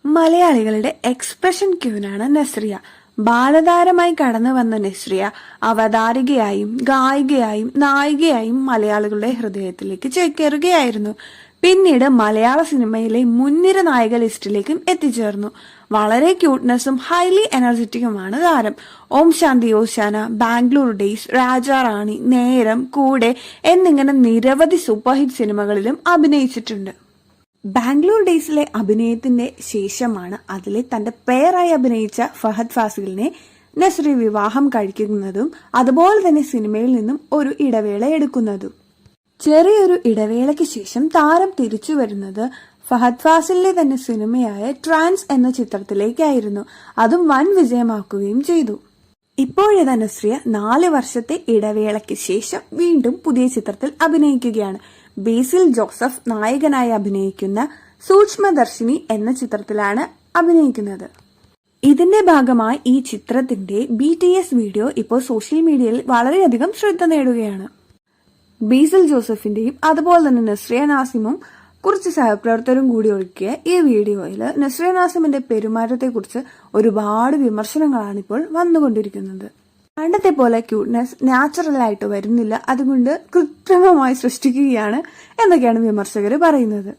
മലയാളികളുടെ എക്സ്പ്രഷൻ ക്യൂനാണ് നസ്രിയ. ബാലതാരമായി കടന്നു വന്ന നസ്രിയ അവതാരികയായും ഗായികയായും നായികയായും മലയാളികളുടെ ഹൃദയത്തിലേക്ക് ചേക്കേറുകയായിരുന്നു. പിന്നീട് മലയാള സിനിമയിലെ മുൻനിര നായക ലിസ്റ്റിലേക്കും എത്തിച്ചേർന്നു. വളരെ ക്യൂട്ട്നെസ്സും ഹൈലി എനർജറ്റിക്കുമാണ് താരം. ഓം ശാന്തി ഓശാന, ബാംഗ്ലൂർ ഡേയ്സ്, രാജാറാണി, നേരം, കൂടെ എന്നിങ്ങനെ നിരവധി സൂപ്പർഹിറ്റ് സിനിമകളിലും അഭിനയിച്ചിട്ടുണ്ട്. ബാംഗ്ലൂർ ഡേയ്സിലെ അഭിനയത്തിന്റെ ശേഷമാണ് അതിലെ തന്റെ പേരായി അഭിനയിച്ച ഫഹദ് ഫാസിലിനെ നസ്രിയ വിവാഹം കഴിക്കുന്നതും അതുപോലെ തന്നെ സിനിമയിൽ നിന്നും ഒരു ഇടവേള എടുക്കുന്നതും. ചെറിയൊരു ഇടവേളയ്ക്ക് ശേഷം താരം തിരിച്ചു വരുന്നത് ഫഹദ് ഫാസിലിന്റെ തന്നെ സിനിമയായ ട്രാൻസ് എന്ന ചിത്രത്തിലേക്കായിരുന്നു. അതും വൻ വിജയമാക്കുകയും ചെയ്തു. ഇപ്പോഴത്തെ നസ്രിയ 4 വർഷത്തെ ഇടവേളയ്ക്ക് ശേഷം വീണ്ടും പുതിയ ചിത്രത്തിൽ അഭിനയിക്കുകയാണ്. ബേസിൽ ജോസഫ് നായകനായി അഭിനയിക്കുന്ന സൂക്ഷ്മദർശിനി എന്ന ചിത്രത്തിലാണ് അഭിനയിക്കുന്നത്. ഇതിന്റെ ഭാഗമായി ഈ ചിത്രത്തിന്റെ BTS വീഡിയോ ഇപ്പോൾ സോഷ്യൽ മീഡിയയിൽ വളരെയധികം ശ്രദ്ധ നേടുകയാണ്. ബേസിൽ ജോസഫിന്റെയും അതുപോലെ തന്നെ നസ്രിയ നാസിമും കുറച്ച് സഹപ്രവർത്തകരും കൂടി ഒരുക്കിയ ഈ വീഡിയോയിൽ നസ്രിയ നാസിമിന്റെ പെരുമാറ്റത്തെക്കുറിച്ച് ഒരുപാട് വിമർശനങ്ങളാണ് ഇപ്പോൾ വന്നുകൊണ്ടിരിക്കുന്നത്. പണ്ടത്തെ പോലെ ക്യൂട്ട്നെസ് നാച്ചുറൽ ആയിട്ട് വരുന്നില്ല, അതുകൊണ്ട് കൃത്രിമമായി സൃഷ്ടിക്കുകയാണ് എന്നൊക്കെയാണ് വിമർശകർ പറയുന്നത്.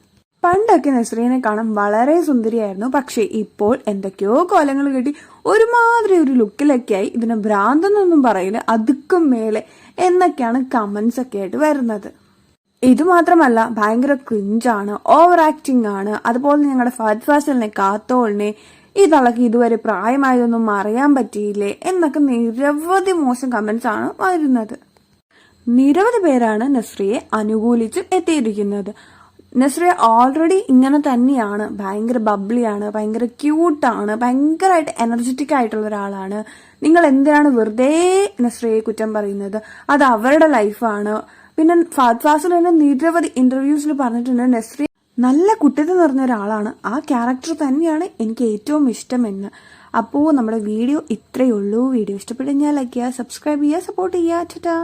പണ്ടൊക്കെ നസ്രിയനെ കാണാൻ വളരെ സുന്ദരിയായിരുന്നു, പക്ഷെ ഇപ്പോൾ എന്തൊക്കെയോ കോലങ്ങൾ കെട്ടി ഒരുമാതിരി ഒരു ലുക്കിലൊക്കെയായി. ഇതിനെ ഭ്രാന്തെന്നൊന്നും പറയില്ല, അതുക്കും മേലെ എന്നൊക്കെയാണ് കമന്റ്സ് ഒക്കെ ആയിട്ട് വരുന്നത്. ഇതുമാത്രമല്ല, ഭയങ്കര ക്രിഞ്ചാണ്, ഓവർ ആക്ടിംഗ് ആണ്. അതുപോലെ ഞങ്ങളുടെ ഫഹദ് ഫാസിലിനെ കാത്തോളിനെ ഈ തളക്ക് ഇതുവരെ പ്രായമായതൊന്നും അറിയാൻ പറ്റിയില്ലേ എന്നൊക്കെ നിരവധി മോശം കമന്റ്സ് ആണ് വരുന്നത്. നിരവധി പേരാണ് നസ്രിയെ അനുകൂലിച്ച് എത്തിയിരിക്കുന്നത്. നസ്രിയ ഓൾറെഡി ഇങ്ങനെ തന്നെയാണ്, ഭയങ്കര ബബ്ലിയാണ്, ഭയങ്കര ക്യൂട്ടാണ്, ഭയങ്കരമായിട്ട് എനർജറ്റിക് ആയിട്ടുള്ള ഒരാളാണ്. നിങ്ങൾ എന്തിനാണ് വെറുതെ നസ്രിയയെ കുറ്റം പറയുന്നത്? അത് അവരുടെ ലൈഫാണ്. പിന്നെ ഫഹദ് ഫാസിൽ തന്നെ നിരവധി ഇന്റർവ്യൂസിൽ പറഞ്ഞിട്ടുണ്ട് നസ്രിയ നല്ല കുട്ടിത്തം നിറഞ്ഞ ഒരാളാണ്, ആ ക്യാരക്ടർ തന്നെയാണ് എനിക്ക് ഏറ്റവും ഇഷ്ടമെന്ന്. അപ്പോൾ നമ്മുടെ വീഡിയോ ഇത്രയേ ഉള്ളൂ. വീഡിയോ ഇഷ്ടപ്പെട്ടു കഴിഞ്ഞാൽ ലൈക്ക് ചെയ്യുക, സബ്സ്ക്രൈബ് ചെയ്യുക, സപ്പോർട്ട് ചെയ്യുക. ടാറ്റാ.